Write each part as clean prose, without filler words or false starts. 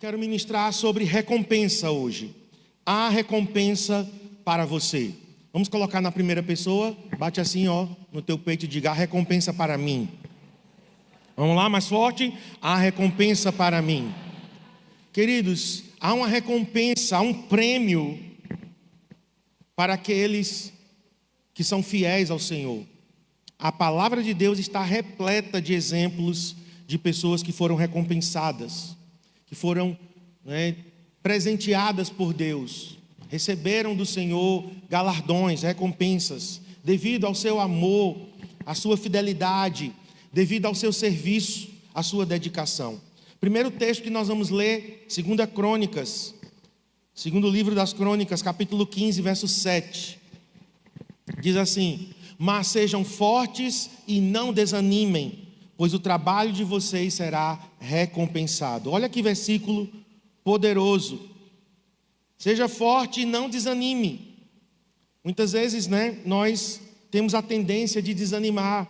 quero ministrar sobre recompensa hoje. Há recompensa para você. Vamos colocar na primeira pessoa, bate assim, ó, no teu peito e diga: há recompensa para mim. Vamos lá, mais forte. Há recompensa para mim. Queridos, há uma recompensa, há um prêmio para aqueles que são fiéis ao Senhor. A palavra de Deus está repleta de exemplos de pessoas que foram recompensadas, que foram presenteadas por Deus, receberam do Senhor galardões, recompensas, devido ao seu amor, à sua fidelidade, devido ao seu serviço, à sua dedicação. Primeiro texto que nós vamos ler, 2 Crônicas, segundo livro das Crônicas, capítulo 15, verso 7. Diz assim: mas sejam fortes e não desanimem, pois o trabalho de vocês será recompensado. Olha que versículo poderoso. Seja forte e não desanime. Muitas vezes, nós temos a tendência de desanimar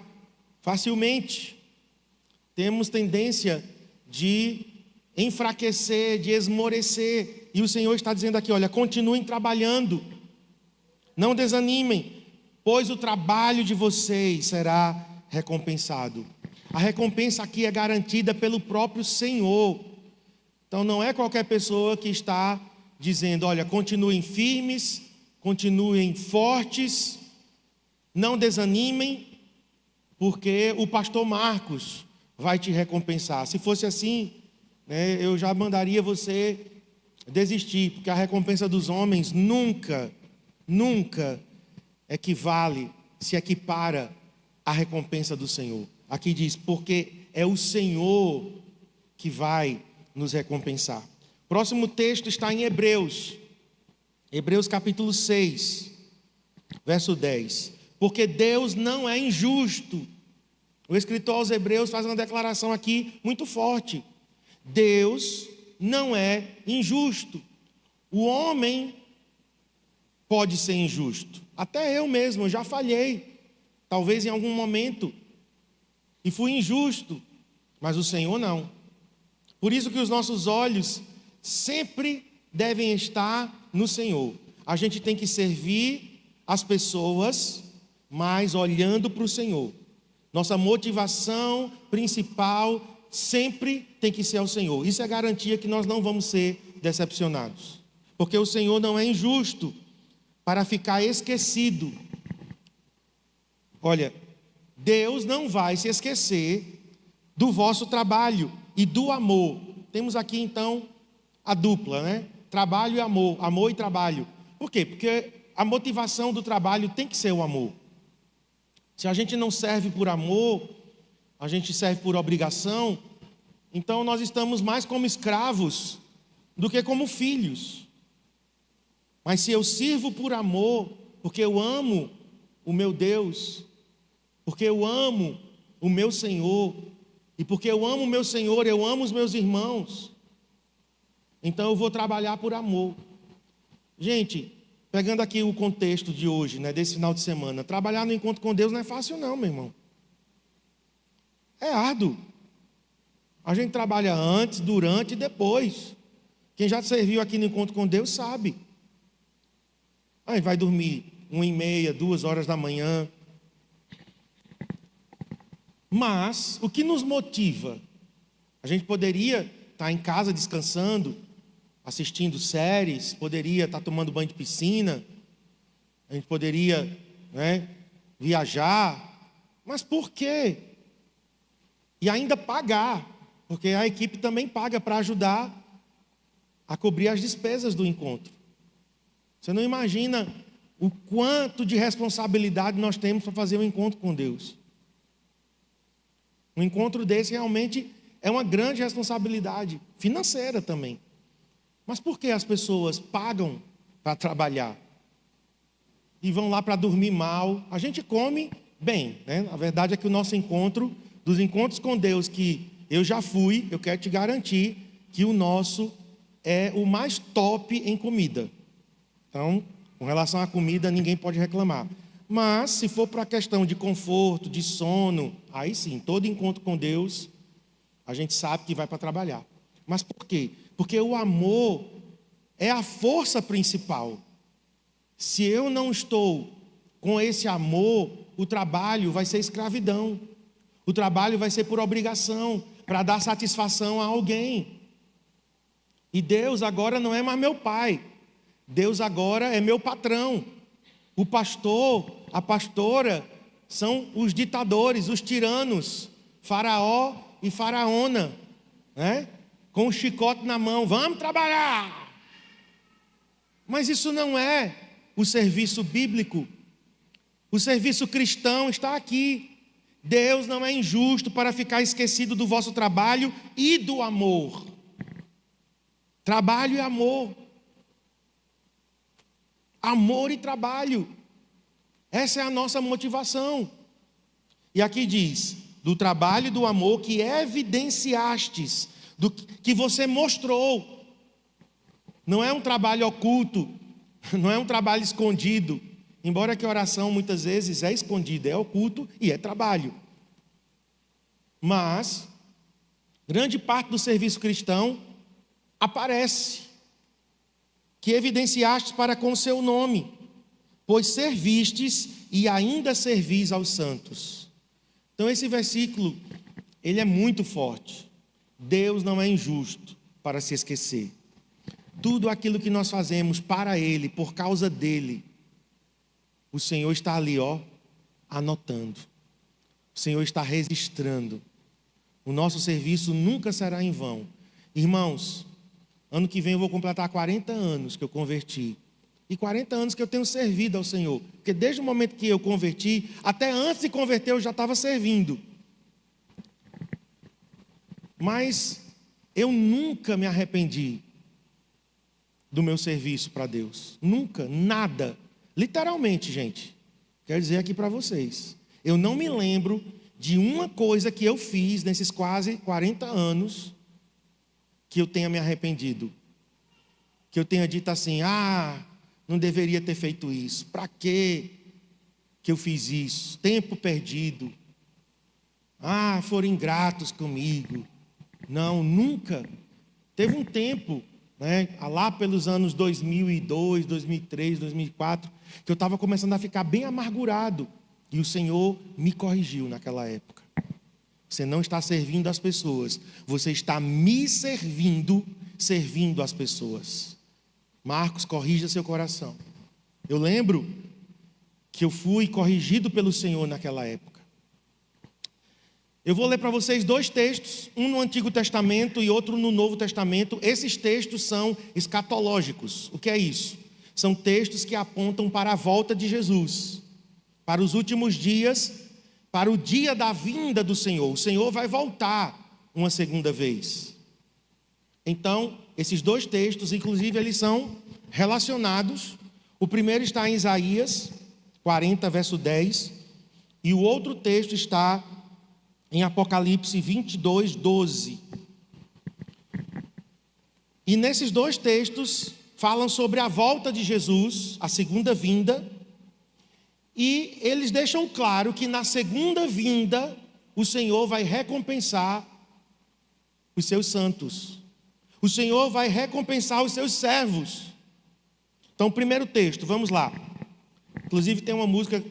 facilmente. Temos tendência de enfraquecer, de esmorecer. E o Senhor está dizendo aqui, olha, continuem trabalhando. Não desanimem, pois o trabalho de vocês será recompensado. A recompensa aqui é garantida pelo próprio Senhor. Então não é qualquer pessoa que está dizendo, olha, continuem firmes, continuem fortes, não desanimem, porque o pastor Marcos vai te recompensar. Se fosse assim, eu já mandaria você desistir, porque a recompensa dos homens nunca se equipara à recompensa do Senhor. Aqui diz, porque é o Senhor que vai nos recompensar. Próximo texto está em Hebreus capítulo 6, verso 10. Porque Deus não é injusto. O escritor aos Hebreus faz uma declaração aqui muito forte. Deus não é injusto. O homem pode ser injusto. Até eu mesmo, eu já falhei. Talvez em algum momento. E fui injusto. Mas o Senhor não. Por isso que os nossos olhos sempre devem estar no Senhor. A gente tem que servir as pessoas, mas olhando para o Senhor. Nossa motivação principal sempre tem que ser ao Senhor. Isso é garantia que nós não vamos ser decepcionados. Porque o Senhor não é injusto para ficar esquecido. Olha, Deus não vai se esquecer do vosso trabalho e do amor. Temos aqui então a dupla, Trabalho e amor, amor e trabalho. Por quê? Porque a motivação do trabalho tem que ser o amor. Se a gente não serve por amor, a gente serve por obrigação, então nós estamos mais como escravos do que como filhos. Mas se eu sirvo por amor, porque eu amo o meu Deus, porque eu amo o meu Senhor, e porque eu amo o meu Senhor, eu amo os meus irmãos, então eu vou trabalhar por amor. Gente, pegando aqui o contexto de hoje, desse final de semana, trabalhar no encontro com Deus não é fácil não, meu irmão. É árduo. A gente trabalha antes, durante e depois. Quem já serviu aqui no encontro com Deus sabe. Aí vai dormir 1h30, 2h da manhã. Mas o que nos motiva? A gente poderia estar em casa descansando, assistindo séries, poderia estar tomando banho de piscina, a gente poderia viajar, mas por quê? E ainda pagar, porque a equipe também paga para ajudar a cobrir as despesas do encontro. Você não imagina o quanto de responsabilidade nós temos para fazer um encontro com Deus. Um encontro desse realmente é uma grande responsabilidade financeira também. Mas por que as pessoas pagam para trabalhar e vão lá para dormir mal? A gente come bem, A verdade é que o nosso encontro, dos encontros com Deus que eu já fui, eu quero te garantir que o nosso é o mais top em comida. Então, com relação à comida, ninguém pode reclamar. Mas, se for para a questão de conforto, de sono, aí sim, todo encontro com Deus, a gente sabe que vai para trabalhar. Mas por quê? porque o amor é a força principal. Se eu não estou com esse amor, o trabalho vai ser escravidão. O trabalho vai ser por obrigação, para dar satisfação a alguém. E Deus agora não é mais meu pai. Deus agora é meu patrão. O pastor, a pastora, são os ditadores, os tiranos, Faraó e Faraona, né? Com o chicote na mão, vamos trabalhar. Mas isso não é o serviço bíblico. O serviço cristão está aqui. Deus não é injusto para ficar esquecido do vosso trabalho e do amor. Trabalho e amor. Amor e trabalho. Essa é a nossa motivação. E aqui diz, do trabalho e do amor que evidenciastes, do que você mostrou. Não é um trabalho oculto, não é um trabalho escondido. Embora que a oração muitas vezes é escondida, é oculto e é trabalho. Mas, grande parte do serviço cristão aparece, que evidenciastes para com o seu nome, pois servistes e ainda servis aos santos. Então esse versículo, ele é muito forte. Deus não é injusto para se esquecer. Tudo aquilo que nós fazemos para Ele, por causa dEle, o Senhor está ali, anotando. O Senhor está registrando. O nosso serviço nunca será em vão. Irmãos, ano que vem eu vou completar 40 anos que eu converti. E 40 anos que eu tenho servido ao Senhor. Porque desde o momento que eu converti, até antes de converter eu já estava servindo. Mas eu nunca me arrependi do meu serviço para Deus. Nunca, nada. Literalmente, gente. Quero dizer aqui para vocês. Eu não me lembro de uma coisa que eu fiz nesses quase 40 anos que eu tenha me arrependido. Que eu tenha dito assim, não deveria ter feito isso. Para que eu fiz isso? Tempo perdido. Foram ingratos comigo. Não, nunca. Teve um tempo, né, lá pelos anos 2002, 2003, 2004, que eu estava começando a ficar bem amargurado. E o Senhor me corrigiu naquela época. Você não está servindo as pessoas. Você está me servindo as pessoas. Marcos, corrija seu coração. Eu lembro que eu fui corrigido pelo Senhor naquela época. Eu vou ler para vocês 2 textos, um no Antigo Testamento e outro no Novo Testamento. Esses textos são escatológicos. O que é isso? São textos que apontam para a volta de Jesus, para os últimos dias, para o dia da vinda do Senhor. O Senhor vai voltar uma segunda vez. Então, esses 2 textos, inclusive, eles são relacionados. O primeiro está em Isaías 40, verso 10. E o outro texto está em Apocalipse 22, 12. E nesses 2 textos falam sobre a volta de Jesus, a segunda vinda. E eles deixam claro que na segunda vinda o Senhor vai recompensar os seus santos. O Senhor vai recompensar os seus servos. Então, o primeiro texto, vamos lá. Inclusive tem uma música que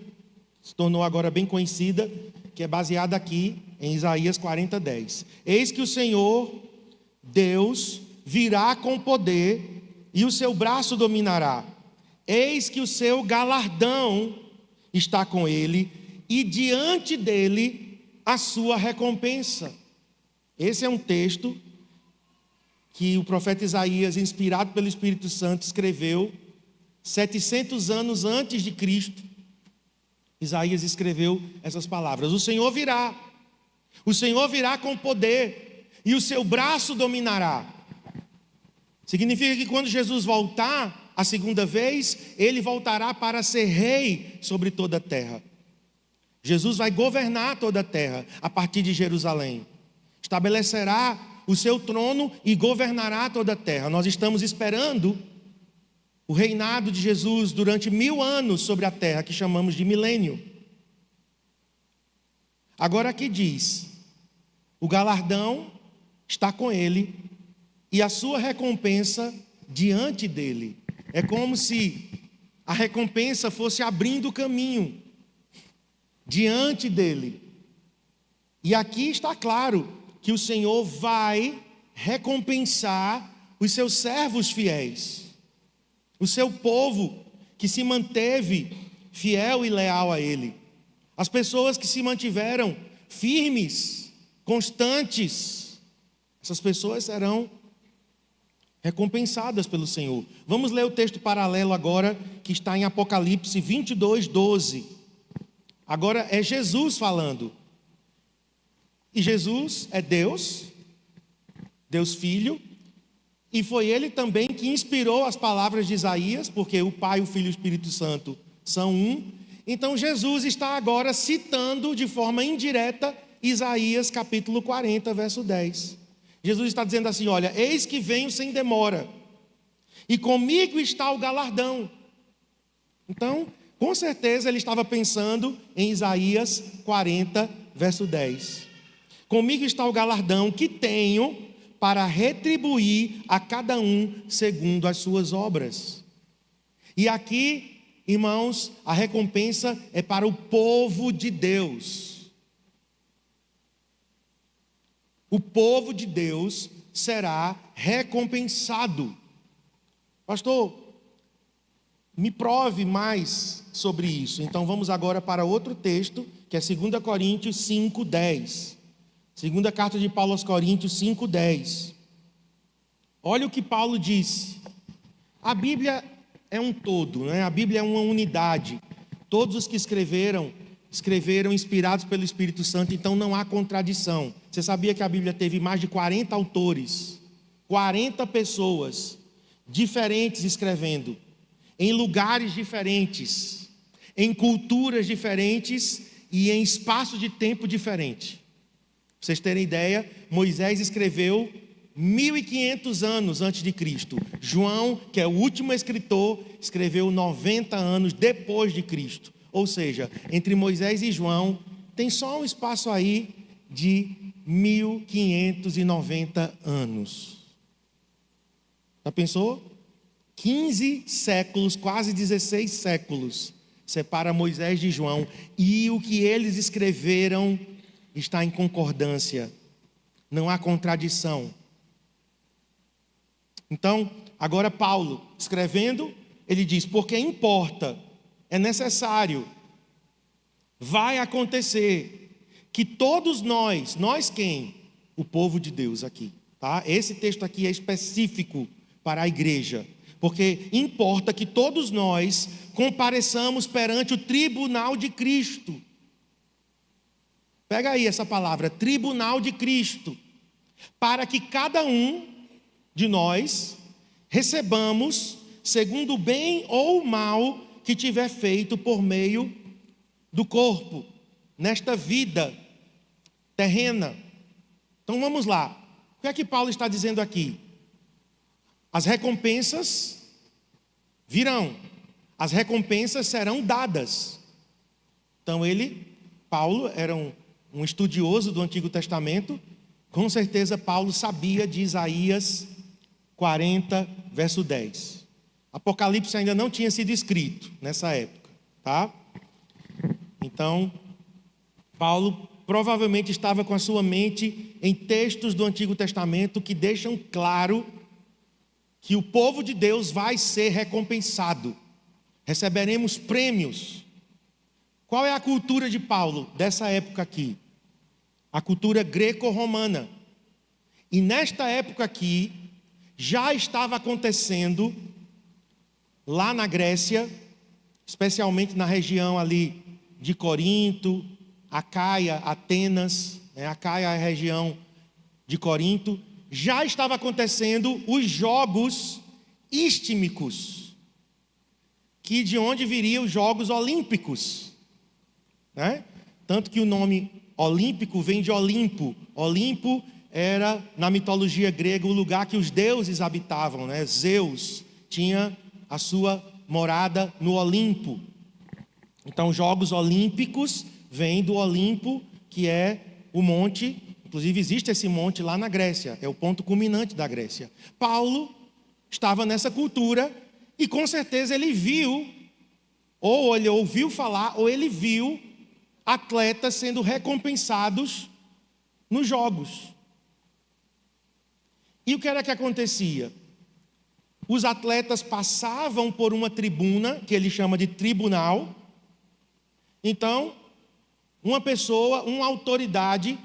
se tornou agora bem conhecida, que é baseada aqui em Isaías 40, 10. Eis que o Senhor, Deus, virá com poder e o seu braço dominará. Eis que o seu galardão está com ele e diante dele a sua recompensa. Esse é um texto que o profeta Isaías, inspirado pelo Espírito Santo, escreveu 700 anos antes de Cristo. Isaías escreveu essas palavras: o Senhor virá com poder e o seu braço dominará. Significa que quando Jesus voltar a segunda vez, ele voltará para ser rei sobre toda a terra. Jesus vai governar toda a terra a partir de Jerusalém. Estabelecerá o seu trono e governará toda a terra. Nós estamos esperando o reinado de Jesus durante 1000 anos sobre a terra, que chamamos de milênio. Agora aqui diz, o galardão está com ele e a sua recompensa diante dele. É como se a recompensa fosse abrindo o caminho diante dele. E aqui está claro que o Senhor vai recompensar os seus servos fiéis, o seu povo que se manteve fiel e leal a ele, as pessoas que se mantiveram firmes, constantes. Essas pessoas serão recompensadas pelo Senhor. Vamos ler o texto paralelo agora, que está em Apocalipse 22:12. Agora é Jesus falando. E Jesus é Deus, Deus Filho, e foi Ele também que inspirou as palavras de Isaías, porque o Pai, o Filho e o Espírito Santo são um. Então Jesus está agora citando de forma indireta Isaías capítulo 40, verso 10. Jesus está dizendo assim: olha, eis que venho sem demora, e comigo está o galardão. Então, com certeza ele estava pensando em Isaías 40, verso 10. Comigo está o galardão que tenho para retribuir a cada um segundo as suas obras. E aqui, irmãos, a recompensa é para o povo de Deus. O povo de Deus será recompensado. Pastor, me prove mais sobre isso. Então vamos agora para outro texto, que é 2 Coríntios 5:10. Segunda carta de Paulo aos Coríntios 5:10. Olha o que Paulo diz. A Bíblia é um todo, né? A Bíblia é uma unidade. Todos os que escreveram inspirados pelo Espírito Santo, então não há contradição. Você sabia que a Bíblia teve mais de 40 autores, 40 pessoas diferentes escrevendo, em lugares diferentes, em culturas diferentes e em espaço de tempo diferente. Para vocês terem ideia, Moisés escreveu 1500 anos antes de Cristo. João, que é o último escritor, escreveu 90 anos depois de Cristo. Ou seja, entre Moisés e João, tem só um espaço aí de 1590 anos. Já pensou? 15 séculos, quase 16 séculos, separa Moisés de João. E o que eles escreveram está em concordância, não há contradição. Então, agora Paulo, escrevendo, ele diz: porque importa, é necessário, vai acontecer, que todos nós quem? O povo de Deus aqui, tá? Esse texto aqui é específico para a igreja, porque importa que todos nós compareçamos perante o tribunal de Cristo. Pega aí essa palavra, tribunal de Cristo, para que cada um de nós recebamos segundo o bem ou o mal que tiver feito por meio do corpo, nesta vida terrena. Então vamos lá, o que é que Paulo está dizendo aqui? As recompensas virão, as recompensas serão dadas. Então Paulo era um estudioso do Antigo Testamento, com certeza Paulo sabia de Isaías 40, verso 10. Apocalipse ainda não tinha sido escrito nessa época, tá? Então, Paulo provavelmente estava com a sua mente em textos do Antigo Testamento que deixam claro que o povo de Deus vai ser recompensado, receberemos prêmios. Qual é a cultura de Paulo dessa época aqui? A cultura greco-romana. E nesta época aqui, já estava acontecendo, lá na Grécia, especialmente na região ali de Corinto, Acaia, Atenas, Acaia é a região de Corinto, já estava acontecendo os Jogos Istmicos, que de onde viriam os Jogos Olímpicos, né? Tanto que o nome olímpico vem de Olimpo. Olimpo era, na mitologia grega, o lugar que os deuses habitavam, né? Zeus tinha a sua morada no Olimpo. Então, Jogos Olímpicos vêm do Olimpo, que é o monte Inclusive existe esse monte lá na Grécia, é o ponto culminante da Grécia. Paulo estava nessa cultura e com certeza ele viu, ou ele ouviu falar, ou ele viu atletas sendo recompensados nos jogos. E o que era que acontecia? Os atletas passavam por uma tribuna, que ele chama de tribunal. Então, uma pessoa, uma autoridade,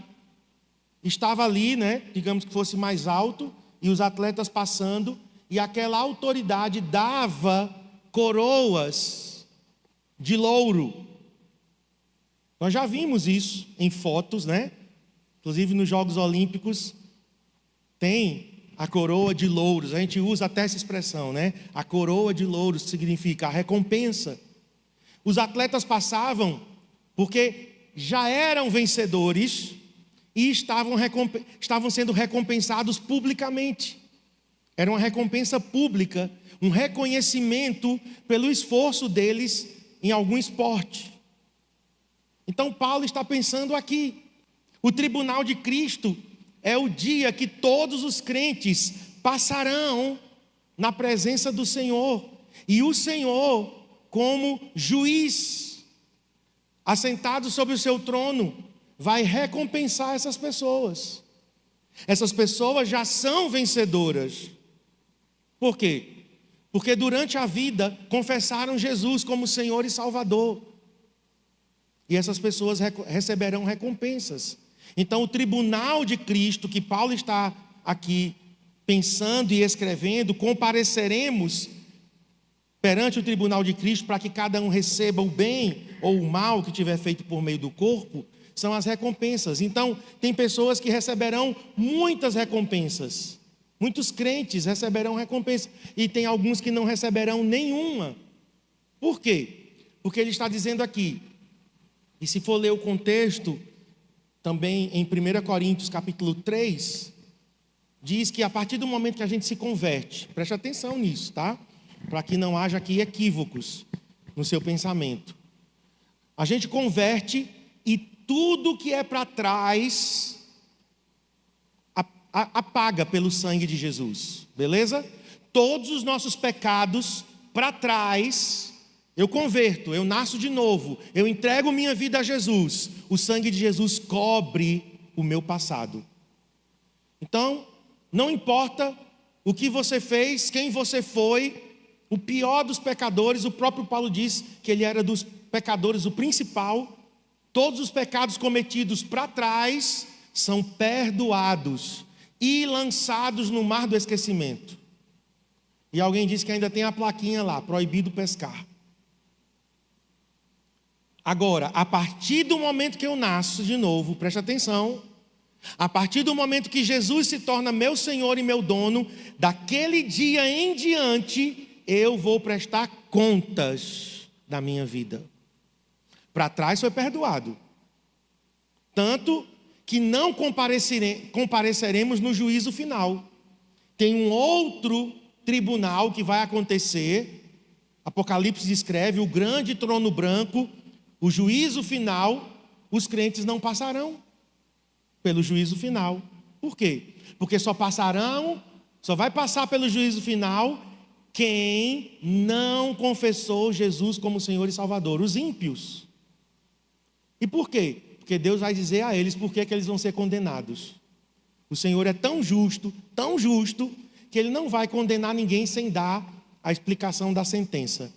estava ali, né, digamos que fosse mais alto, e os atletas passando, e aquela autoridade dava coroas de louro. Nós já vimos isso em fotos, né? Inclusive nos Jogos Olímpicos tem a coroa de louros. A gente usa até essa expressão, né? A coroa de louros significa a recompensa. Os atletas passavam porque já eram vencedores e estavam sendo recompensados publicamente. Era uma recompensa pública, um reconhecimento pelo esforço deles em algum esporte. Então Paulo está pensando aqui, o tribunal de Cristo é o dia que todos os crentes passarão na presença do Senhor, e o Senhor, como juiz, assentado sobre o seu trono, vai recompensar essas pessoas. Essas pessoas já são vencedoras. Por quê? Porque durante a vida confessaram Jesus como Senhor e Salvador. E essas pessoas receberão recompensas. Então o tribunal de Cristo, que Paulo está aqui pensando e escrevendo, compareceremos perante o tribunal de Cristo para que cada um receba o bem ou o mal que tiver feito por meio do corpo, são as recompensas. Então tem pessoas que receberão muitas recompensas. Muitos crentes receberão recompensa, e tem alguns que não receberão nenhuma. Por quê? Porque ele está dizendo aqui, e se for ler o contexto, também em 1 Coríntios capítulo 3, diz que a partir do momento que a gente se converte, preste atenção nisso, tá? Para que não haja aqui equívocos no seu pensamento. A gente converte e tudo que é para trás apaga pelo sangue de Jesus, beleza? Todos os nossos pecados para trás, eu converto, eu nasço de novo, eu entrego minha vida a Jesus, o sangue de Jesus cobre o meu passado. Então, não importa o que você fez, quem você foi, o pior dos pecadores, o próprio Paulo diz que ele era dos pecadores o principal. Todos os pecados cometidos para trás são perdoados e lançados no mar do esquecimento. E alguém disse que ainda tem a plaquinha lá, proibido pescar. Agora, a partir do momento que eu nasço de novo, preste atenção, a partir do momento que Jesus se torna meu Senhor e meu dono, daquele dia em diante, eu vou prestar contas da minha vida. Para trás foi perdoado. Tanto que não compareceremos no juízo final. Tem um outro tribunal que vai acontecer. Apocalipse descreve o grande trono branco, o juízo final. Os crentes não passarão pelo juízo final. Por quê? Porque só vai passar pelo juízo final quem não confessou Jesus como Senhor e Salvador, os ímpios. E por quê? Porque Deus vai dizer a eles por que eles vão ser condenados. O Senhor é tão justo, que Ele não vai condenar ninguém sem dar a explicação da sentença.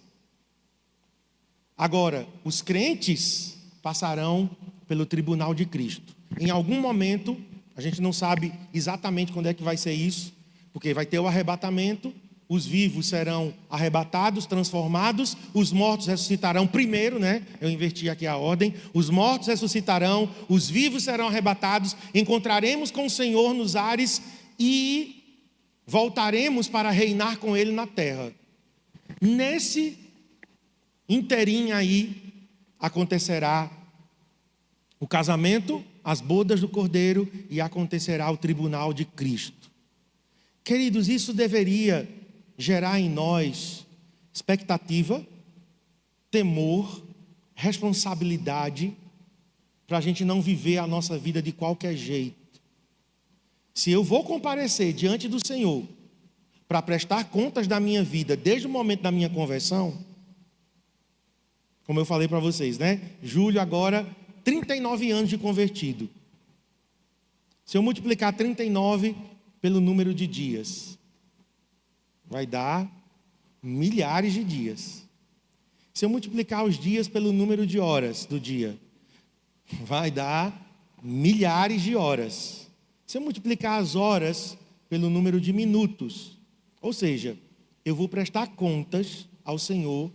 Agora, os crentes passarão pelo tribunal de Cristo. Em algum momento, a gente não sabe exatamente quando é que vai ser isso, porque vai ter o arrebatamento, os vivos serão arrebatados, transformados, os mortos ressuscitarão primeiro, né? Eu inverti aqui a ordem. Os mortos ressuscitarão, os vivos serão arrebatados, encontraremos com o Senhor nos ares e voltaremos para reinar com Ele na terra. Nesse inteirinho aí acontecerá o casamento, as bodas do Cordeiro, e acontecerá o tribunal de Cristo. Queridos, isso deveria gerar em nós expectativa, temor, responsabilidade, para a gente não viver a nossa vida de qualquer jeito. Se eu vou comparecer diante do Senhor para prestar contas da minha vida desde o momento da minha conversão, como eu falei para vocês, né? Julho agora, 39 anos de convertido. Se eu multiplicar 39 pelo número de dias, vai dar milhares de dias. Se eu multiplicar os dias pelo número de horas do dia, vai dar milhares de horas. Se eu multiplicar as horas pelo número de minutos, ou seja, eu vou prestar contas ao Senhor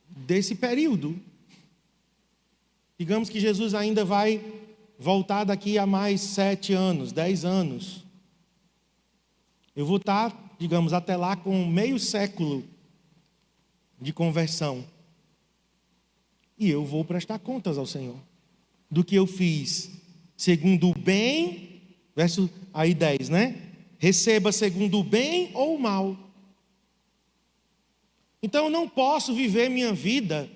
desse período. Digamos que Jesus ainda vai voltar daqui a mais 7 anos, 10 anos. Eu vou estar, digamos, até lá com meio século de conversão. E eu vou prestar contas ao Senhor do que eu fiz segundo o bem, verso aí 10, né? Receba segundo o bem ou o mal. Então eu não posso viver minha vida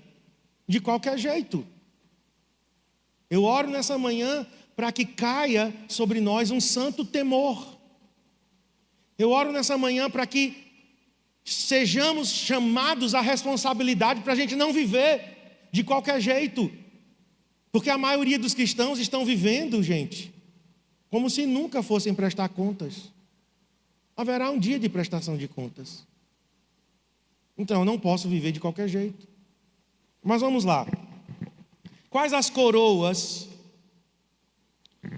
de qualquer jeito. Eu oro nessa manhã para que caia sobre nós um santo temor. Eu oro nessa manhã para que sejamos chamados à responsabilidade para a gente não viver de qualquer jeito. Porque a maioria dos cristãos estão vivendo, gente, como se nunca fossem prestar contas. Haverá um dia de prestação de contas. Então eu não posso viver de qualquer jeito. Mas vamos lá. Quais as coroas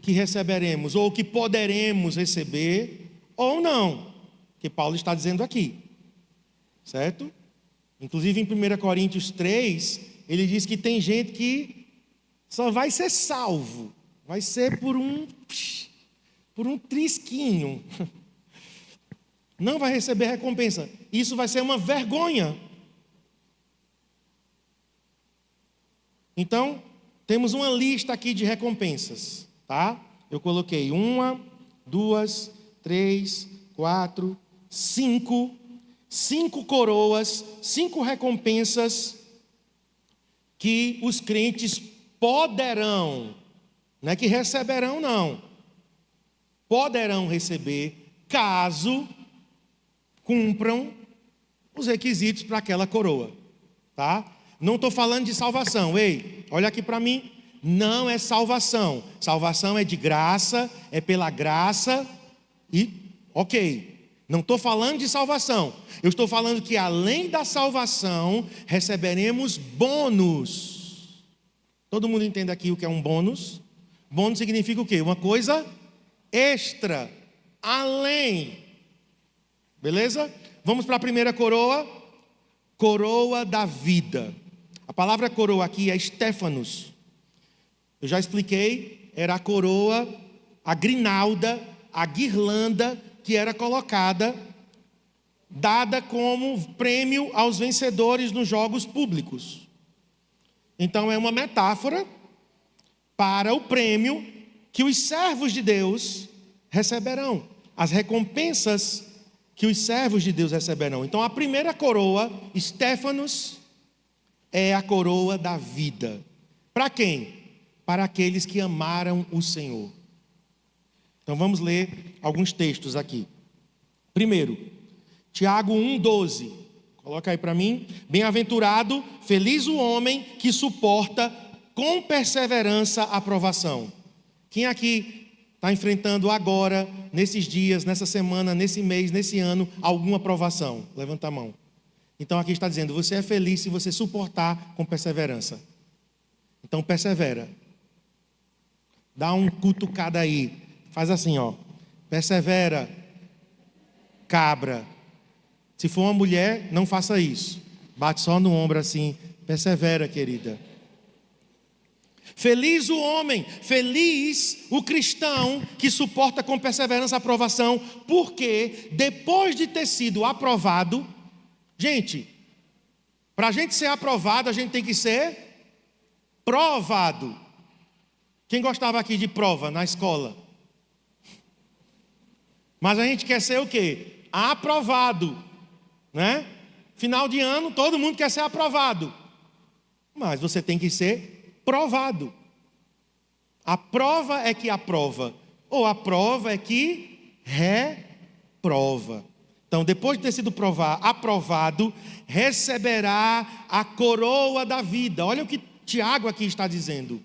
que receberemos, ou que poderemos receber, ou não? Que Paulo está dizendo aqui. Certo? Inclusive em 1 Coríntios 3, ele diz que tem gente que só vai ser salvo, vai ser por um trisquinho. Não vai receber recompensa. Isso vai ser uma vergonha. Então, temos uma lista aqui de recompensas, tá? Eu coloquei 1, 2, 3, 4, 5. 5 coroas, 5 recompensas que os crentes poderão, não é que receberão não, poderão receber caso cumpram os requisitos para aquela coroa, tá? Não estou falando de salvação, ei, olha aqui para mim, não é salvação, salvação é de graça, é pela graça e ok. Não estou falando de salvação. Eu estou falando que além da salvação, receberemos bônus. Todo mundo entende aqui o que é um bônus? Bônus significa o quê? Uma coisa extra, além. Beleza? Vamos para a primeira coroa. Coroa da vida. A palavra coroa aqui é Stéphanos. Eu já expliquei, era a coroa, a grinalda, a guirlanda que era colocada, dada como prêmio aos vencedores nos jogos públicos. Então é uma metáfora para o prêmio que os servos de Deus receberão, as recompensas que os servos de Deus receberão. Então a primeira coroa, Stéphanos, é a coroa da vida. Para quem? Para aqueles que amaram o Senhor. Então vamos ler alguns textos aqui. Primeiro, Tiago 1,12. Coloca aí para mim. Bem-aventurado, feliz o homem que suporta com perseverança a provação. Quem aqui está enfrentando agora, nesses dias, nessa semana, nesse mês, nesse ano, alguma provação? Levanta a mão. Então aqui está dizendo, você é feliz se você suportar com perseverança. Então persevera. Dá um cutucada aí. Faz assim, ó. Persevera, cabra. Se for uma mulher, não faça isso. Bate só no ombro assim. Persevera, querida. Feliz o homem, feliz o cristão que suporta com perseverança a aprovação, porque depois de ter sido aprovado, gente, para a gente ser aprovado, a gente tem que ser provado. Quem gostava aqui de prova na escola? Mas a gente quer ser o quê? Aprovado, né? Final de ano, todo mundo quer ser aprovado. Mas você tem que ser provado. A prova é que aprova. ou a prova é que reprova. Então, depois de ter sido aprovado, receberá a coroa da vida. Olha o que Tiago aqui está dizendo.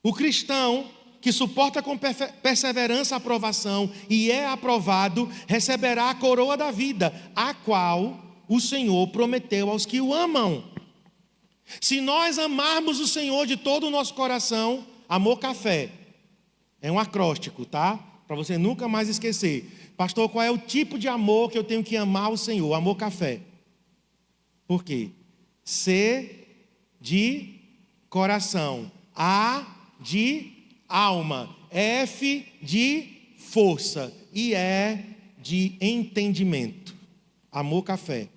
O cristão que suporta com perseverança a aprovação e é aprovado, receberá a coroa da vida, a qual o Senhor prometeu aos que o amam. Se nós amarmos o Senhor de todo o nosso coração, amor café, é um acróstico, tá? Para você nunca mais esquecer. Pastor, qual é o tipo de amor que eu tenho que amar o Senhor? Amor café. Por quê? C de coração, A de alma, F de força e E de entendimento. Amor café.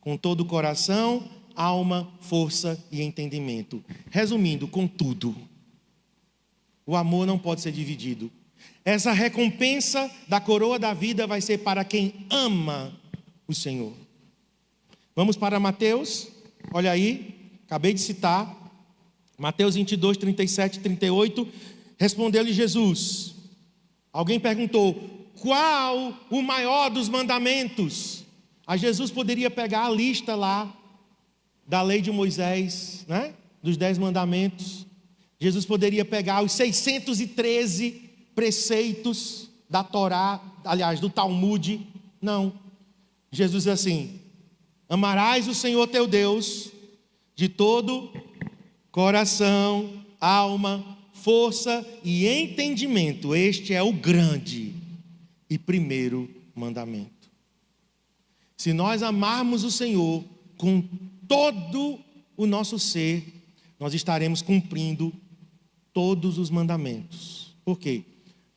Com todo o coração, alma, força e entendimento. Resumindo, com tudo. O amor não pode ser dividido. Essa recompensa da coroa da vida vai ser para quem ama o Senhor. Vamos para Mateus, olha aí, acabei de citar, Mateus 22, 37 e 38, respondeu-lhe Jesus. Alguém perguntou, qual o maior dos mandamentos? Aí Jesus poderia pegar a lista lá, da lei de Moisés, né? Dos 10 mandamentos. Jesus poderia pegar os 613 preceitos da Torá, aliás, do Talmud. Não. Jesus diz assim: amarás o Senhor teu Deus de todo coração, alma, força e entendimento. Este é o grande e primeiro mandamento. Se nós amarmos o Senhor com todo o nosso ser, nós estaremos cumprindo todos os mandamentos. Por quê?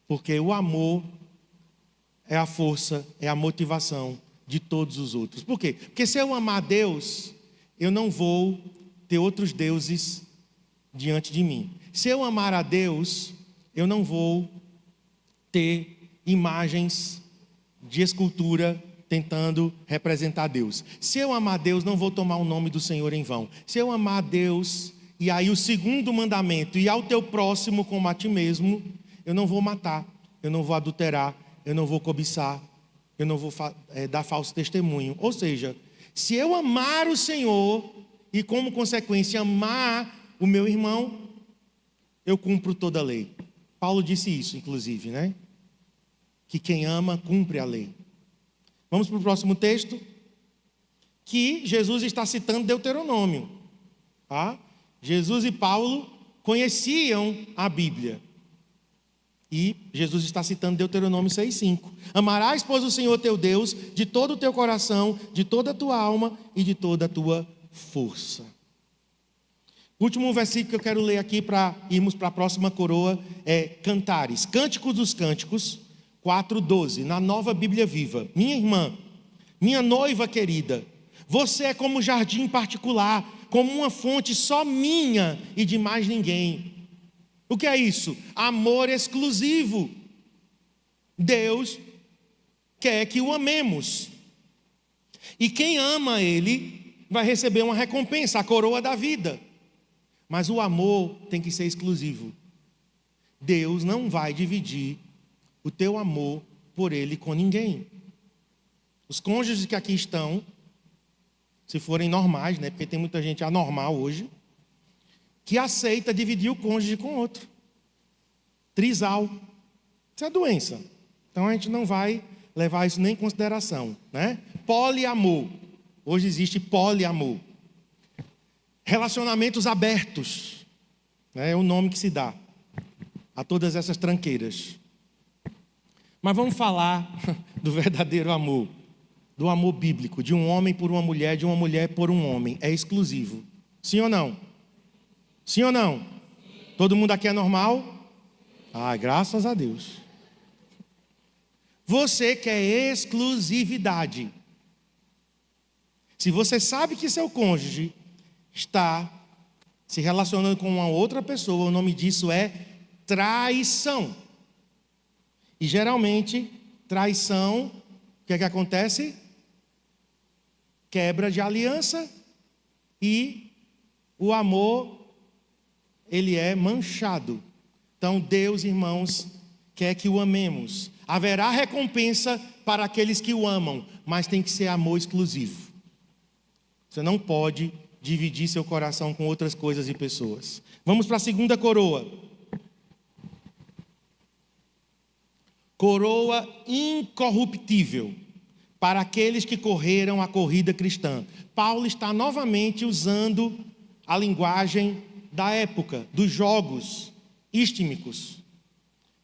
Porque o amor é a força, é a motivação de todos os outros. Por quê? Porque se eu amar Deus, eu não vou ter outros deuses diante de mim. Se eu amar a Deus, eu não vou ter imagens de escultura tentando representar Deus. Se eu amar Deus, não vou tomar o nome do Senhor em vão. Se eu amar Deus, e aí o segundo mandamento, e ao teu próximo como a ti mesmo, eu não vou matar, eu não vou adulterar, eu não vou cobiçar, eu não vou dar falso testemunho. Ou seja, se eu amar o Senhor, e como consequência amar o meu irmão, eu cumpro toda a lei. Paulo disse isso, inclusive, né? Que quem ama, cumpre a lei. Vamos para o próximo texto, que Jesus está citando Deuteronômio. Tá? Jesus e Paulo conheciam a Bíblia. E Jesus está citando Deuteronômio 6,5. Amarás, pois, o Senhor teu Deus de todo o teu coração, de toda a tua alma e de toda a tua força. O último versículo que eu quero ler aqui para irmos para a próxima coroa é Cantares. Cânticos dos Cânticos 4:12, na Nova Bíblia Viva. Minha irmã, minha noiva querida, você é como um jardim particular, como uma fonte só minha e de mais ninguém. O que é isso? Amor exclusivo. Deus quer que o amemos. E quem ama Ele vai receber uma recompensa, a coroa da vida. Mas o amor tem que ser exclusivo. Deus não vai dividir o teu amor por Ele com ninguém. Os cônjuges que aqui estão, se forem normais, né? Porque tem muita gente anormal hoje, que aceita dividir o cônjuge com outro. Trisal. Isso é doença. Então a gente não vai levar isso nem em consideração, né? Poliamor. Hoje existe poliamor. Relacionamentos abertos, né? É o nome que se dá a todas essas tranqueiras. Mas vamos falar do verdadeiro amor, do amor bíblico, de um homem por uma mulher, de uma mulher por um homem. É exclusivo. Sim ou não? Sim ou não? Todo mundo aqui é normal? Ah, graças a Deus. Você quer exclusividade. Se você sabe que seu cônjuge está se relacionando com uma outra pessoa, o nome disso é traição. E geralmente, traição, o que é que acontece? Quebra de aliança e o amor, ele é manchado. Então Deus, irmãos, quer que o amemos. Haverá recompensa para aqueles que o amam, mas tem que ser amor exclusivo. Você não pode dividir seu coração com outras coisas e pessoas. Vamos para a segunda coroa. Coroa incorruptível para aqueles que correram a corrida cristã. Paulo está novamente usando a linguagem da época, dos jogos istmicos,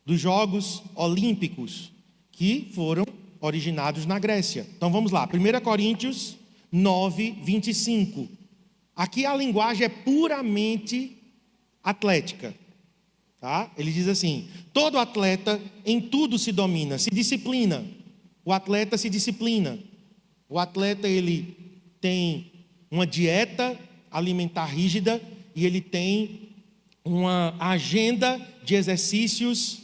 dos jogos olímpicos, que foram originados na Grécia. Então vamos lá, 1 Coríntios 9, 25. Aqui a linguagem é puramente atlética. Tá? Ele diz assim: todo atleta em tudo se domina, se disciplina. O atleta se disciplina. O atleta, ele tem uma dieta alimentar rígida e ele tem uma agenda de exercícios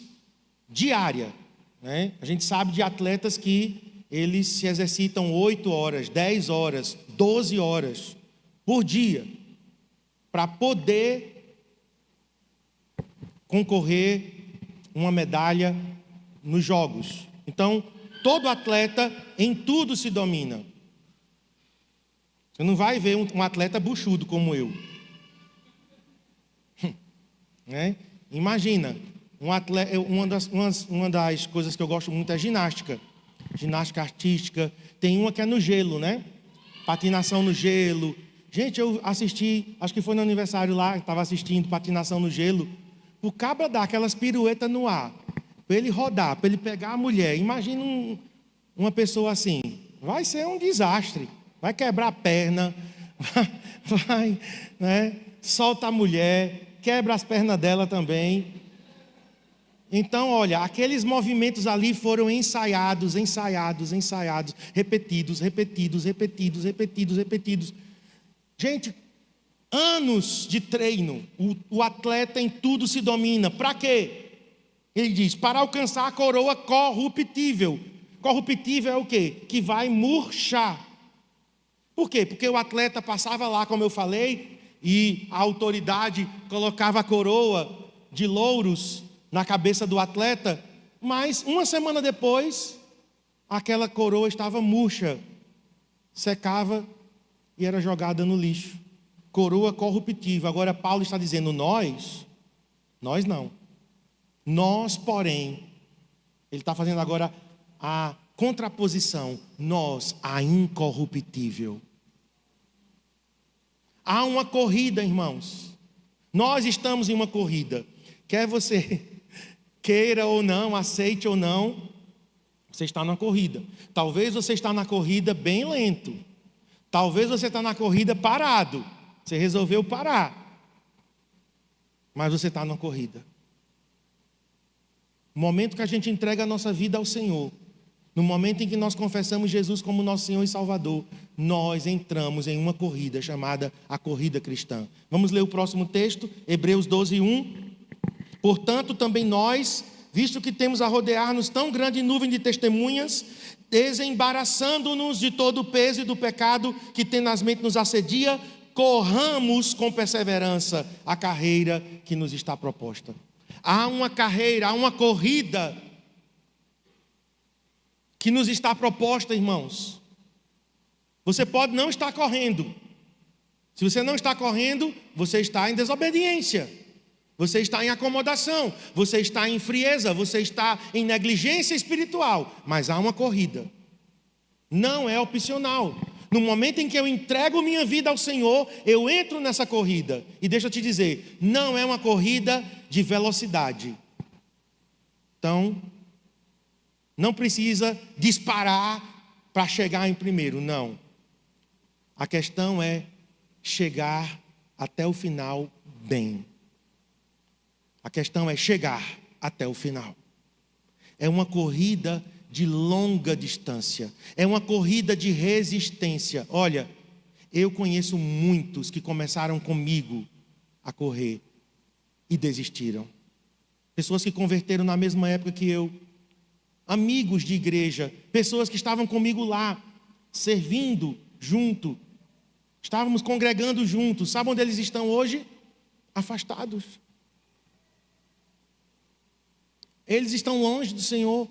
diária, né? A gente sabe de atletas que eles se exercitam 8 horas, 10 horas, 12 horas por dia para poder concorrer uma medalha nos jogos. Então, todo atleta em tudo se domina. Você não vai ver um atleta buchudo como eu. Né? Imagina, uma das coisas que eu gosto muito é ginástica. Ginástica artística. Tem uma que é no gelo, né? Patinação no gelo. Gente, eu assisti, acho que foi no aniversário lá, estava assistindo patinação no gelo. O cabra dá aquelas piruetas no ar, para ele rodar, para ele pegar a mulher. Imagina uma pessoa assim. Vai ser um desastre. Vai quebrar a perna, vai, né? Solta a mulher, quebra as pernas dela também. Então, olha, aqueles movimentos ali foram ensaiados, repetidos. Gente, anos de treino, o atleta em tudo se domina. Para quê? Ele diz, para alcançar a coroa corruptível. Corruptível é o quê? Que vai murchar. Por quê? Porque o atleta passava lá, como eu falei, e a autoridade colocava a coroa de louros na cabeça do atleta, mas uma semana depois, aquela coroa estava murcha, secava e era jogada no lixo. Coroa corruptível. Agora Paulo está dizendo, nós não. Nós, porém, ele está fazendo agora a contraposição, nós, a incorruptível. Há uma corrida, irmãos. Nós estamos em uma corrida. Quer você queira ou não, aceite ou não, você está na corrida. Talvez você está na corrida bem lento. Talvez você está na corrida parado. Você resolveu parar. Mas você está na corrida. No momento que a gente entrega a nossa vida ao Senhor, no momento em que nós confessamos Jesus como nosso Senhor e Salvador, nós entramos em uma corrida chamada a corrida cristã. Vamos ler o próximo texto, Hebreus 12, 1. Portanto, também nós, visto que temos a rodear-nos tão grande nuvem de testemunhas, desembaraçando-nos de todo o peso e do pecado que tenazmente nos assedia, corramos com perseverança a carreira que nos está proposta. Há uma carreira, há uma corrida que nos está proposta, irmãos. Você pode não estar correndo. Se você não está correndo, você está em desobediência. Você está em acomodação. Você está em frieza. Você está em negligência espiritual. Mas há uma corrida. Não é opcional. No momento em que eu entrego minha vida ao Senhor, eu entro nessa corrida. E deixa eu te dizer, não é uma corrida de velocidade. Então, não precisa disparar para chegar em primeiro, não. A questão é chegar até o final bem. A questão é chegar até o final. É uma corrida de longa distância. É uma corrida de resistência. Olha, eu conheço muitos que começaram comigo a correr e desistiram. Pessoas que converteram na mesma época que eu. Amigos de igreja, pessoas que estavam comigo lá, servindo junto, estávamos congregando juntos. Sabe onde eles estão hoje? Afastados. Eles estão longe do Senhor.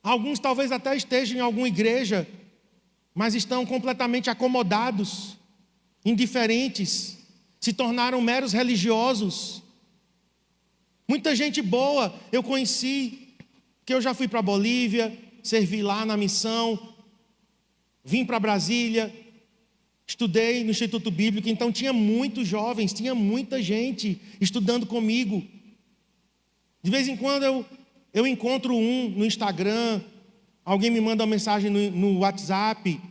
Alguns talvez até estejam em alguma igreja, mas estão completamente acomodados, indiferentes, se tornaram meros religiosos. Muita gente boa eu conheci, que eu já fui para a Bolívia, servi lá na missão, vim para Brasília, estudei no Instituto Bíblico, então tinha muitos jovens, tinha muita gente estudando comigo. De vez em quando eu encontro um no Instagram, alguém me manda uma mensagem no WhatsApp.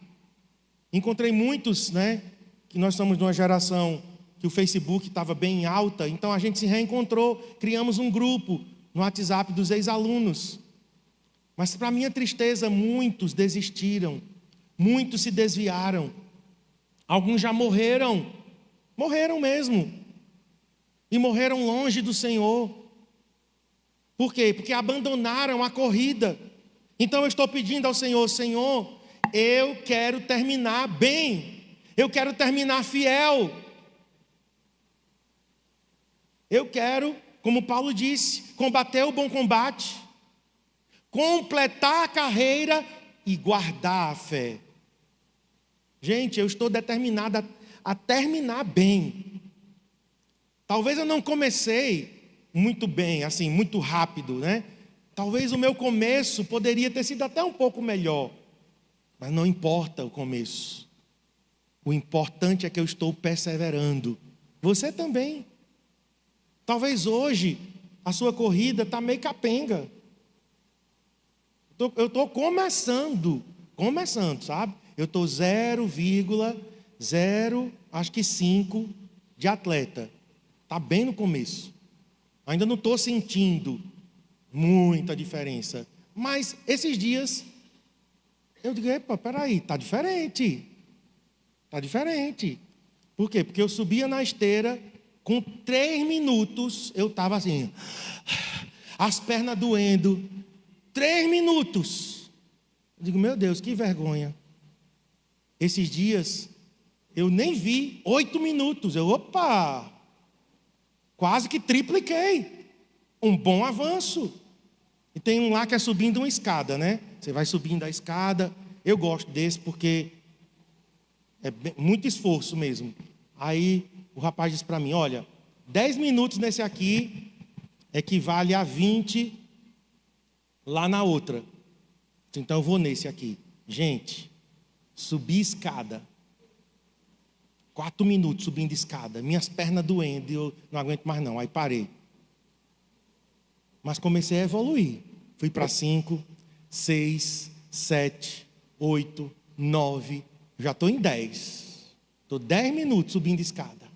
Encontrei muitos, né? Que nós somos de uma geração que o Facebook estava bem alta, então a gente se reencontrou, criamos um grupo no WhatsApp dos ex-alunos. Mas para minha tristeza, muitos desistiram, muitos se desviaram. Alguns já morreram mesmo, e morreram longe do Senhor. Por quê? Porque abandonaram a corrida. Então eu estou pedindo ao Senhor: Senhor, eu quero terminar bem, eu quero terminar fiel. Eu quero, como Paulo disse, combater o bom combate, completar a carreira e guardar a fé. Gente, eu estou determinado a terminar bem. Talvez eu não comecei muito bem, assim, muito rápido, né? Talvez o meu começo poderia ter sido até um pouco melhor, mas não importa o começo. O importante é que eu estou perseverando. Você também. Talvez hoje a sua corrida está meio capenga. Eu estou começando, sabe? Eu estou 0,0, acho que 5 de atleta. Está bem no começo. Ainda não estou sentindo muita diferença. Mas esses dias, eu digo: epa, peraí, está diferente. Está diferente. Por quê? Porque eu subia na esteira, com 3 minutos, eu estava assim, as pernas doendo. 3 minutos. Eu digo: meu Deus, que vergonha. Esses dias, eu nem vi 8 minutos. Opa! Quase que tripliquei. Um bom avanço. E tem um lá que é subindo uma escada, né? Você vai subindo a escada. Eu gosto desse porque é muito esforço mesmo. Aí o rapaz disse para mim: olha, 10 minutos nesse aqui equivale a 20 lá na outra. Então eu vou nesse aqui. Gente, subi escada. 4 minutos subindo escada, minhas pernas doendo, e eu não aguento mais não, aí parei. Mas comecei a evoluir. Fui para 5, 6, 7, 8, 9, já estou em 10. Estou 10 minutos subindo escada.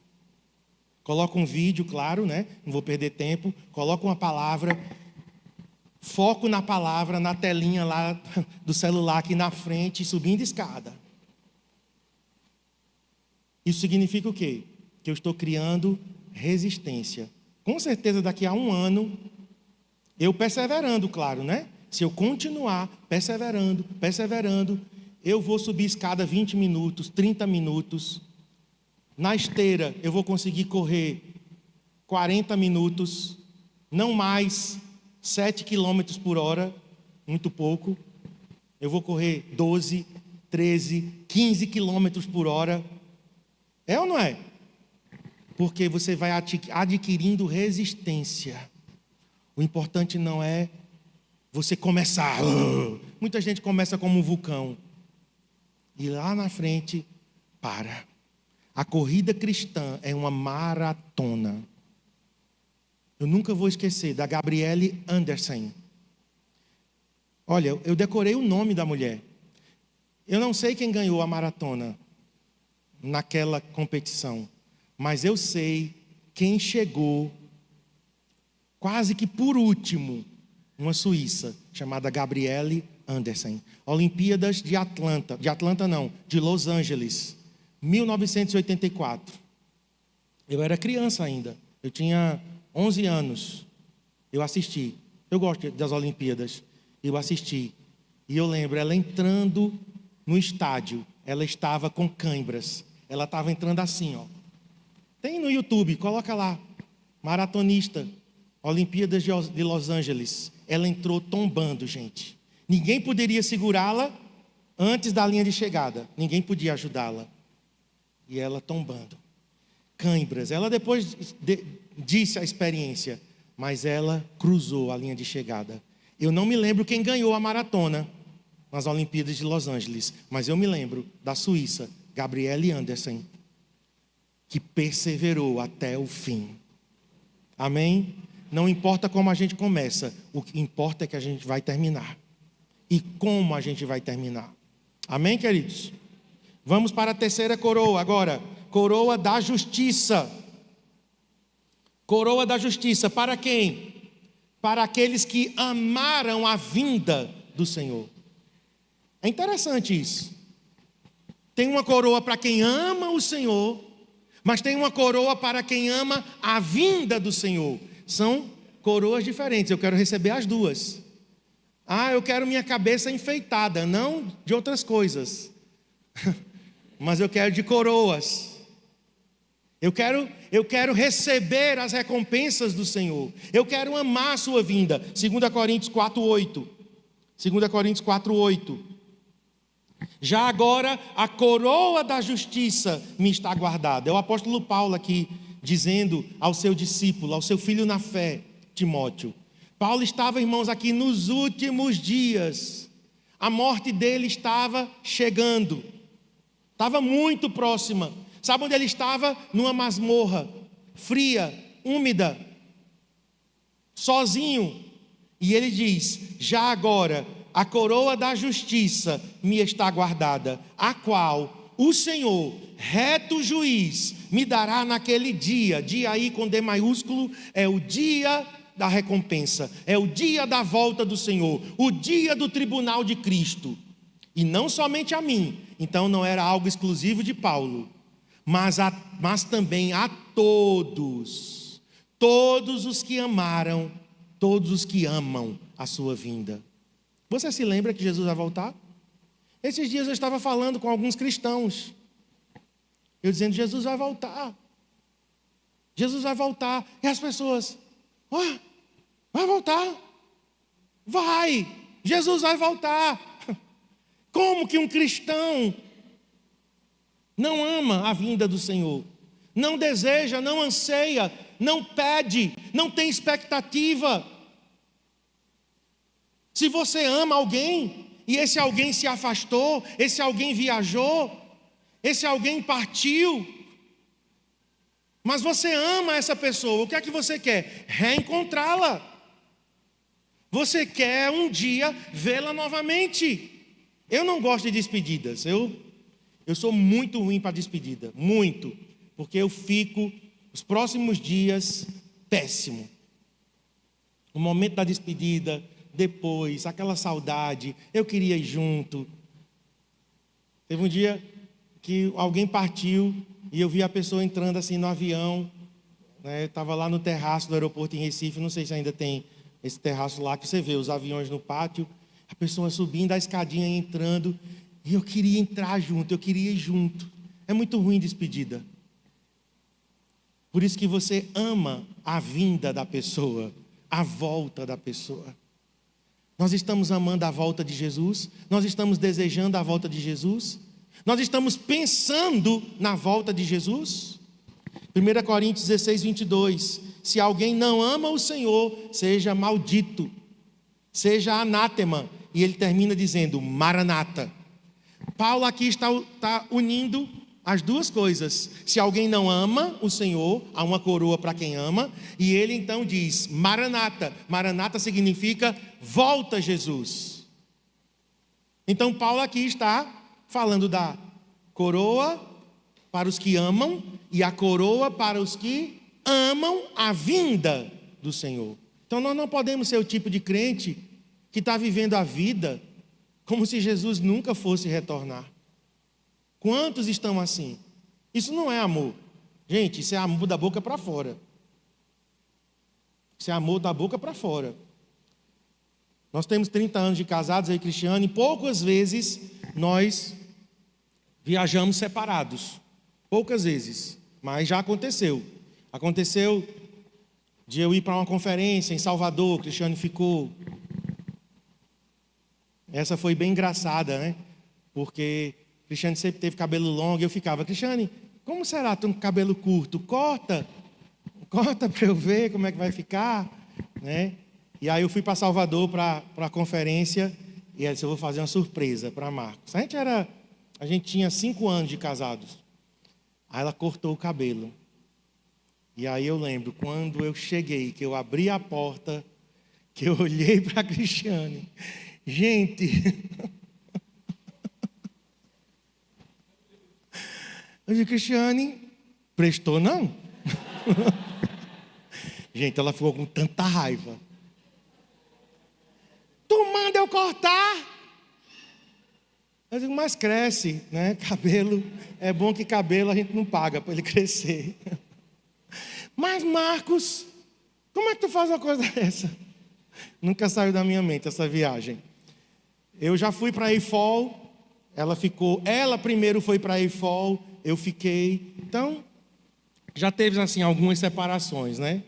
Coloco um vídeo, claro, né? Não vou perder tempo. Coloco uma palavra, foco na palavra, na telinha lá do celular aqui na frente, subindo escada. Isso significa o quê? Que eu estou criando resistência. Com certeza daqui a 1 ano, eu perseverando, claro, né? Se eu continuar perseverando, eu vou subir escada 20 minutos, 30 minutos. Na esteira, eu vou conseguir correr 40 minutos, não mais 7 quilômetros por hora, muito pouco. Eu vou correr 12, 13, 15 quilômetros por hora. É ou não é? Porque você vai adquirindo resistência. O importante não é você começar. Muita gente começa como um vulcão. E lá na frente, para. A corrida cristã é uma maratona. Eu nunca vou esquecer da Gabrielle Anderson. Olha, eu decorei o nome da mulher. Eu não sei quem ganhou a maratona naquela competição, mas eu sei quem chegou quase que por último, uma suíça chamada Gabrielle Anderson. Olimpíadas de de Los Angeles, 1984. Eu era criança ainda, eu tinha 11 anos. Eu assisti, eu gosto das Olimpíadas, eu assisti. E eu lembro ela entrando no estádio, ela estava com cãibras. Ela estava entrando assim, ó. Tem no YouTube, coloca lá. Maratonista, Olimpíadas de Los Angeles, ela entrou tombando, gente. Ninguém poderia segurá-la antes da linha de chegada. Ninguém podia ajudá-la. E ela tombando. Cãibras. Ela depois disse a experiência, mas ela cruzou a linha de chegada. Eu não me lembro quem ganhou a maratona nas Olimpíadas de Los Angeles, mas eu me lembro da Suíça, Gabriele Andersen, que perseverou até o fim. Amém? Não importa como a gente começa, o que importa é que a gente vai terminar. E como a gente vai terminar. Amém, queridos? Vamos para a terceira coroa agora. Coroa da justiça. Coroa da justiça. Para quem? Para aqueles que amaram a vinda do Senhor. É interessante isso. Tem uma coroa para quem ama o Senhor, mas tem uma coroa para quem ama a vinda do Senhor. São coroas diferentes. Eu quero receber as duas. Eu quero minha cabeça enfeitada, não de outras coisas. Mas eu quero de coroas. Eu quero receber as recompensas do Senhor. Eu quero amar a sua vinda. 2 Coríntios 4:8. 2 Coríntios 4:8. Já agora a coroa da justiça me está guardada. É o apóstolo Paulo aqui dizendo ao seu discípulo, ao seu filho na fé, Timóteo. Paulo estava, irmãos, aqui nos últimos dias. A morte dele estava chegando. Estava muito próxima. Sabe onde ele estava? Numa masmorra, fria, úmida, sozinho. E ele diz: já agora a coroa da justiça me está guardada, a qual o Senhor, reto juiz, me dará naquele dia. Dia aí com D maiúsculo é o dia da recompensa, é o dia da volta do Senhor, o dia do tribunal de Cristo. E não somente a mim, então não era algo exclusivo de Paulo, mas também a todos os que amaram, todos os que amam a sua vinda. Você se lembra que Jesus vai voltar? Esses dias eu estava falando com alguns cristãos, eu dizendo: Jesus vai voltar, Jesus vai voltar. E as pessoas: vai voltar? Vai, Jesus vai voltar. Como que um cristão não ama a vinda do Senhor? Não deseja, não anseia, não pede, não tem expectativa. Se você ama alguém, e esse alguém se afastou, esse alguém viajou, esse alguém partiu, mas você ama essa pessoa, o que é que você quer? Reencontrá-la. Você quer um dia vê-la novamente. Eu não gosto de despedidas, eu sou muito ruim para despedida, muito, porque eu fico os próximos dias péssimo. O momento da despedida, depois, aquela saudade, eu queria ir junto. Teve um dia que alguém partiu e eu vi a pessoa entrando assim no avião, né? Estava lá no terraço do aeroporto em Recife, não sei se ainda tem esse terraço lá que você vê os aviões no pátio, a pessoa subindo a escadinha e entrando, e eu queria entrar junto, eu queria ir junto. É muito ruim despedida. Por isso que você ama a vinda da pessoa, a volta da pessoa. Nós estamos amando a volta de Jesus? Nós estamos desejando a volta de Jesus? Nós estamos pensando na volta de Jesus? 1 Coríntios 16:22. Se alguém não ama o Senhor, seja maldito, seja anátema. E ele termina dizendo: Maranata. Paulo aqui está unindo as duas coisas. Se alguém não ama o Senhor, há uma coroa para quem ama. E ele então diz: Maranata. Maranata significa volta, Jesus. Então Paulo aqui está falando da coroa para os que amam e a coroa para os que amam a vinda do Senhor. Então nós não podemos ser o tipo de crente que está vivendo a vida como se Jesus nunca fosse retornar. Quantos estão assim? Isso não é amor. Gente, isso é amor da boca para fora. Isso é amor da boca para fora. Nós temos 30 anos de casados aí, Cristiano, e poucas vezes nós viajamos separados. Poucas vezes, mas já aconteceu. Aconteceu De eu ir para uma conferência em Salvador, o Cristiane ficou. Essa foi bem engraçada, né? Porque Cristiane sempre teve cabelo longo e eu ficava, Cristiane, como será tu com cabelo curto? Corta para eu ver como é que vai ficar, né? E aí eu fui para Salvador para a conferência e ela disse, eu vou fazer uma surpresa para Marcos. A gente tinha 5 anos de casados. Aí ela cortou o cabelo. E aí eu lembro, quando eu cheguei, que eu abri a porta, que eu olhei para a Cristiane. Gente, eu disse, Cristiane, prestou não? Gente, ela ficou com tanta raiva. Tu manda eu cortar? Eu digo, mas cresce, né? Cabelo, é bom que cabelo a gente não paga para ele crescer. Mas Marcos, como é que tu faz uma coisa dessa? Nunca saiu da minha mente essa viagem. Eu já fui para Eiffel, ela primeiro foi para Eiffel, eu fiquei. Então, já teve assim algumas separações, né?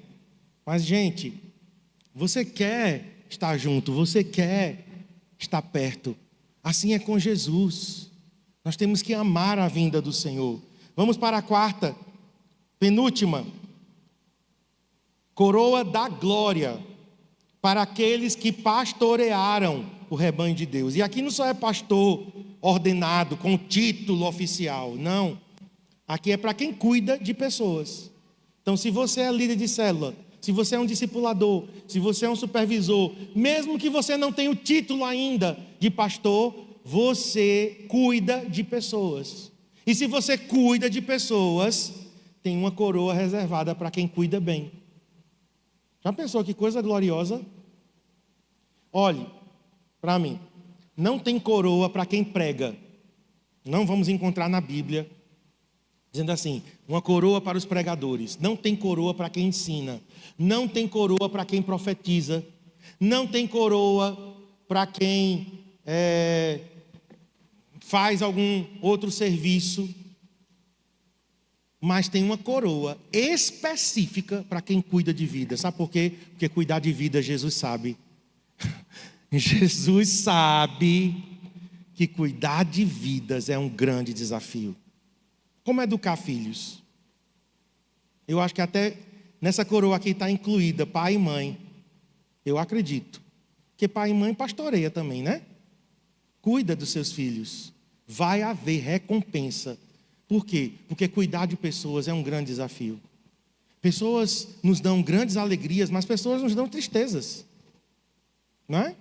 Mas gente, você quer estar junto, você quer estar perto. Assim é com Jesus. Nós temos que amar a vinda do Senhor. Vamos para a quarta, penúltima. Coroa da glória para aqueles que pastorearam o rebanho de Deus. E aqui não só é pastor ordenado com título oficial, não. Aqui é para quem cuida de pessoas. Então, se você é líder de célula, se você é um discipulador, se você é um supervisor, mesmo que você não tenha o título ainda de pastor, você cuida de pessoas. E se você cuida de pessoas, tem uma coroa reservada para quem cuida bem. Já pensou que coisa gloriosa? Olhe, para mim, não tem coroa para quem prega. Não vamos encontrar na Bíblia dizendo assim, uma coroa para os pregadores. Não tem coroa para quem ensina. Não tem coroa para quem profetiza. Não tem coroa para quem faz algum outro serviço. Mas tem uma coroa específica para quem cuida de vida. Sabe por quê? Porque cuidar de vida, Jesus sabe. Jesus sabe que cuidar de vidas é um grande desafio. Como educar filhos? Eu acho que até nessa coroa aqui está incluída pai e mãe. Eu acredito. Porque pai e mãe pastoreia também, né? Cuida dos seus filhos. Vai haver recompensa. Por quê? Porque cuidar de pessoas é um grande desafio. Pessoas nos dão grandes alegrias, mas pessoas nos dão tristezas. Não é?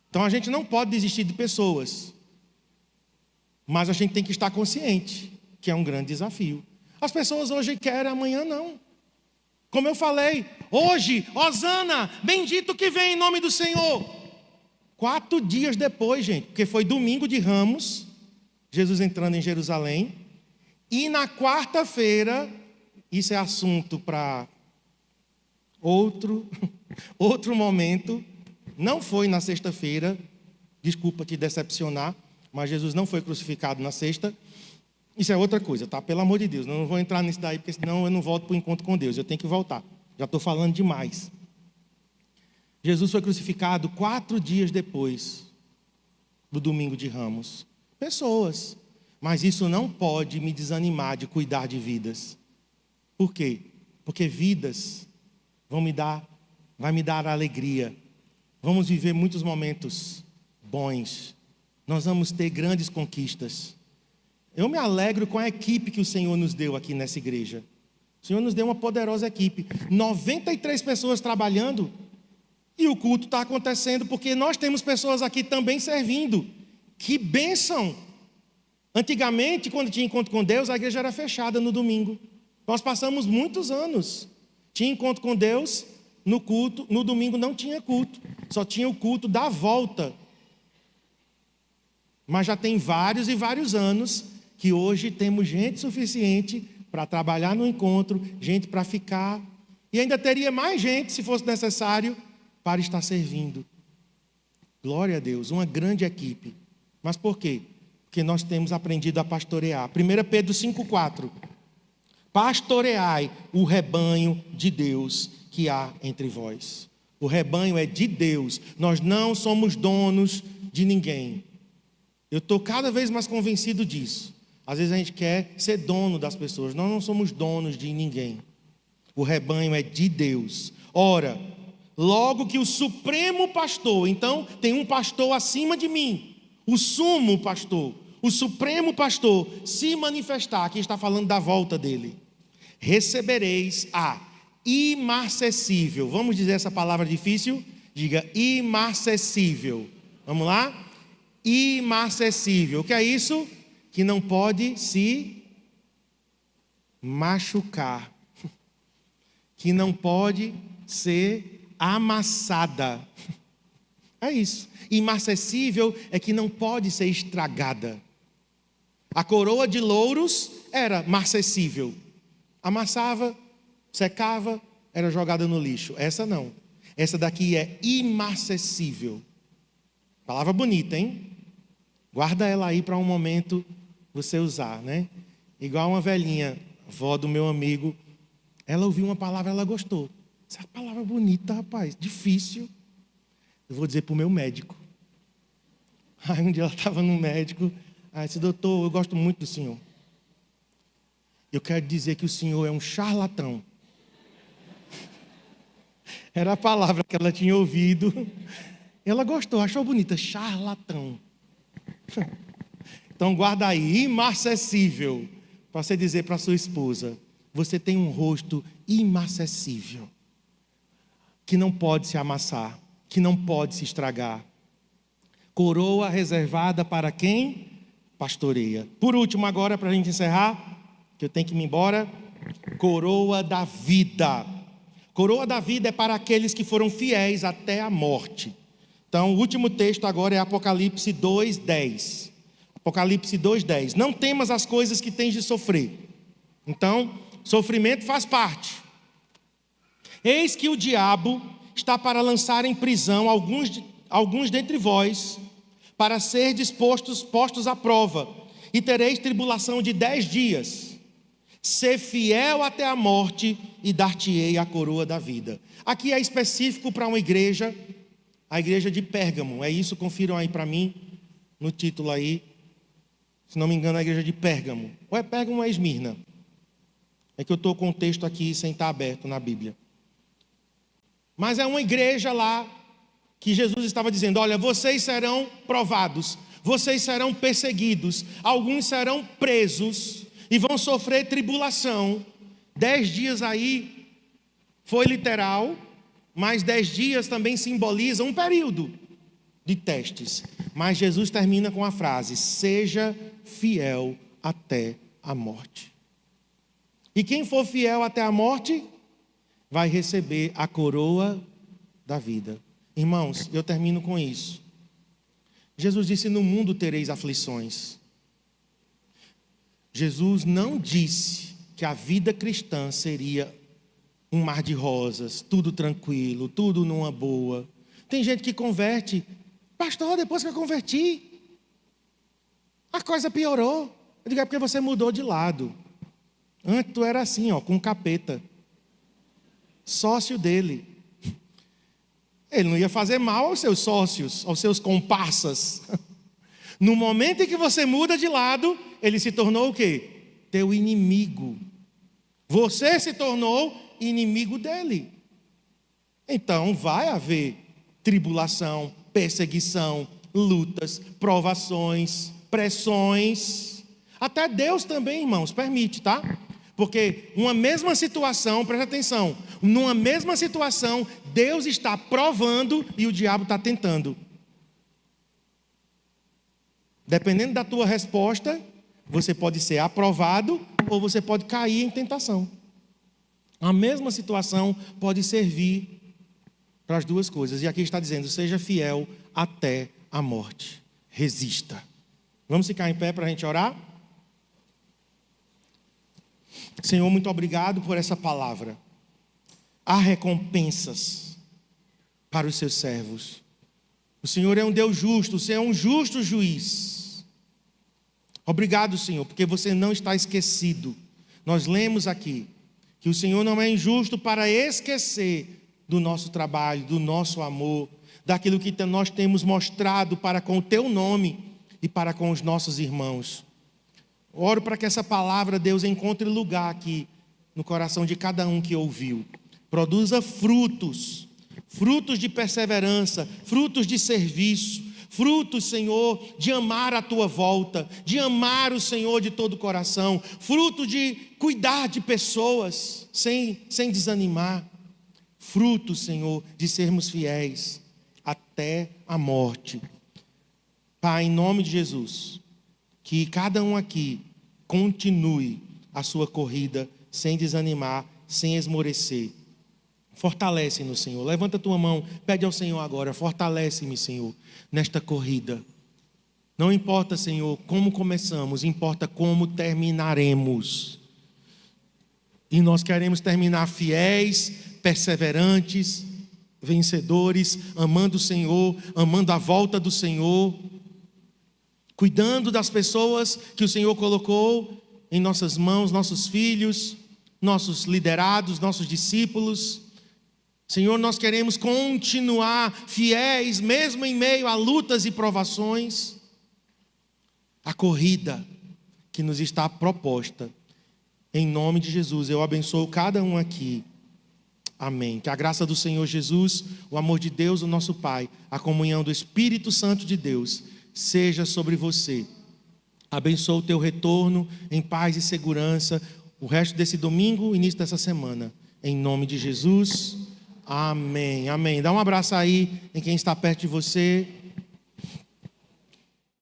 Então a gente não pode desistir de pessoas. Mas a gente tem que estar consciente que é um grande desafio. As pessoas hoje querem, amanhã não. Como eu falei, hoje, hosana, bendito que vem em nome do Senhor. 4 dias depois, gente, porque foi domingo de Ramos, Jesus entrando em Jerusalém, e na quarta-feira, isso é assunto para outro momento, não foi na sexta-feira, desculpa te decepcionar, mas Jesus não foi crucificado na sexta, isso é outra coisa, tá? Pelo amor de Deus, eu não vou entrar nisso daí, porque senão eu não volto para o encontro com Deus, eu tenho que voltar, já estou falando demais. Jesus foi crucificado 4 dias depois do domingo de Ramos. Pessoas, mas isso não pode me desanimar de cuidar de vidas. Por quê? Porque vidas vai me dar alegria. Vamos viver muitos momentos bons. Nós vamos ter grandes conquistas. Eu me alegro com a equipe que o Senhor nos deu aqui nessa igreja. O Senhor nos deu uma poderosa equipe. 93 pessoas trabalhando. E o culto está acontecendo porque nós temos pessoas aqui também servindo. Que bênção! Antigamente, quando tinha encontro com Deus, a igreja era fechada no domingo. Nós passamos muitos anos. Tinha encontro com Deus no culto, no domingo não tinha culto. Só tinha o culto da volta. Mas já tem vários e vários anos que hoje temos gente suficiente para trabalhar no encontro, gente para ficar. E ainda teria mais gente, se fosse necessário, para estar servindo. Glória a Deus, uma grande equipe. Mas por quê? Porque nós temos aprendido a pastorear. 1 Pedro 5,4. pastoreai o rebanho de Deus que há entre vós. O rebanho é de Deus, nós não somos donos de ninguém. Eu estou cada vez mais convencido disso. Às vezes a gente quer ser dono das pessoas, nós não somos donos de ninguém. O rebanho é de Deus. Ora, logo que o supremo pastor, então tem um pastor acima de mim, o sumo pastor, o supremo pastor, se manifestar, aqui está falando da volta dele, recebereis a imarcessível, vamos dizer essa palavra difícil? Diga imarcessível, vamos lá? Imarcessível, o que é isso? Que não pode se machucar, que não pode ser amassada. É isso. Imarcessível é que não pode ser estragada. A coroa de louros era marcessível. Amassava, secava, era jogada no lixo. Essa não. Essa daqui é imarcessível. Palavra bonita, hein? Guarda ela aí para um momento você usar, né? Igual uma velhinha, vó do meu amigo, ela ouviu uma palavra, ela gostou. Essa palavra bonita, rapaz, difícil. Eu vou dizer para o meu médico. Aí um dia ela estava no médico, aí disse, doutor, eu gosto muito do senhor. Eu quero dizer que o senhor é um charlatão. Era a palavra que ela tinha ouvido. Ela gostou, achou bonita, charlatão. Então guarda aí, imarcessível, para você dizer para sua esposa, você tem um rosto imarcessível, que não pode se amassar, que não pode se estragar. Coroa reservada para quem pastoreia. Por último agora, para a gente encerrar, que eu tenho que ir embora, coroa da vida. Coroa da vida é para aqueles que foram fiéis até a morte. Então o último texto agora é Apocalipse 2:10. Apocalipse 2:10. Não temas as coisas que tens de sofrer. Então, sofrimento faz parte. Eis que o diabo está para lançar em prisão alguns dentre vós, para ser postos à prova, e tereis tribulação de 10 dias. Ser fiel até a morte, e dar-te-ei a coroa da vida. Aqui é específico para uma igreja, a igreja de Pérgamo. É isso, confiram aí para mim, no título aí. Se não me engano, é a igreja de Pérgamo. Ou é Pérgamo ou é Esmirna? É que eu estou com o texto aqui sem estar aberto na Bíblia. Mas é uma igreja lá que Jesus estava dizendo, olha, vocês serão provados, vocês serão perseguidos, alguns serão presos e vão sofrer tribulação. 10 dias aí foi literal, mas 10 dias também simboliza um período de testes. Mas Jesus termina com a frase, seja fiel até a morte. E quem for fiel até a morte, vai receber a coroa da vida. Irmãos, eu termino com isso. Jesus disse, no mundo tereis aflições. Jesus não disse que a vida cristã seria um mar de rosas, tudo tranquilo, tudo numa boa. Tem gente que converte, pastor, depois que eu converti, a coisa piorou. Eu digo, é porque você mudou de lado. Antes tu era assim, ó, com capeta. Sócio dele. Ele não ia fazer mal aos seus sócios, aos seus comparsas. No momento em que você muda de lado, ele se tornou o quê? Teu inimigo. Você se tornou inimigo dele. Então vai haver tribulação, perseguição, lutas, provações, pressões. Até Deus também, irmãos, permite, tá? Porque uma mesma situação, presta atenção, numa mesma situação, Deus está provando e o diabo está tentando. Dependendo da tua resposta, você pode ser aprovado ou você pode cair em tentação. A mesma situação pode servir para as duas coisas. E aqui está dizendo, seja fiel até a morte. Resista. Vamos ficar em pé para a gente orar? Senhor, muito obrigado por essa palavra. Há recompensas para os seus servos. O Senhor é um Deus justo, o Senhor é um justo juiz. Obrigado, Senhor, porque você não está esquecido. Nós lemos aqui que o Senhor não é injusto para esquecer do nosso trabalho, do nosso amor, daquilo que nós temos mostrado para com o teu nome e para com os nossos irmãos. Oro para que essa palavra, Deus, encontre lugar aqui no coração de cada um que ouviu. Produza frutos de perseverança, frutos de serviço, frutos, Senhor, de amar a tua volta, de amar o Senhor de todo o coração, fruto de cuidar de pessoas sem desanimar, frutos, Senhor, de sermos fiéis até a morte. Pai, em nome de Jesus, que cada um aqui continue a sua corrida sem desanimar, sem esmorecer. Fortalece-nos, Senhor. Levanta a tua mão, pede ao Senhor agora, fortalece-me, Senhor, nesta corrida. Não importa, Senhor, como começamos, importa como terminaremos. E nós queremos terminar fiéis, perseverantes, vencedores, amando o Senhor, amando a volta do Senhor, cuidando das pessoas que o Senhor colocou em nossas mãos, nossos filhos, nossos liderados, nossos discípulos. Senhor, nós queremos continuar fiéis, mesmo em meio a lutas e provações, a corrida que nos está proposta. Em nome de Jesus, eu abençoo cada um aqui. Amém. Que a graça do Senhor Jesus, o amor de Deus, o nosso Pai, a comunhão do Espírito Santo de Deus, seja sobre você. Abençoa o teu retorno em paz e segurança, o resto desse domingo, início dessa semana. Em nome de Jesus. Amém. Amém. Dá um abraço aí em quem está perto de você.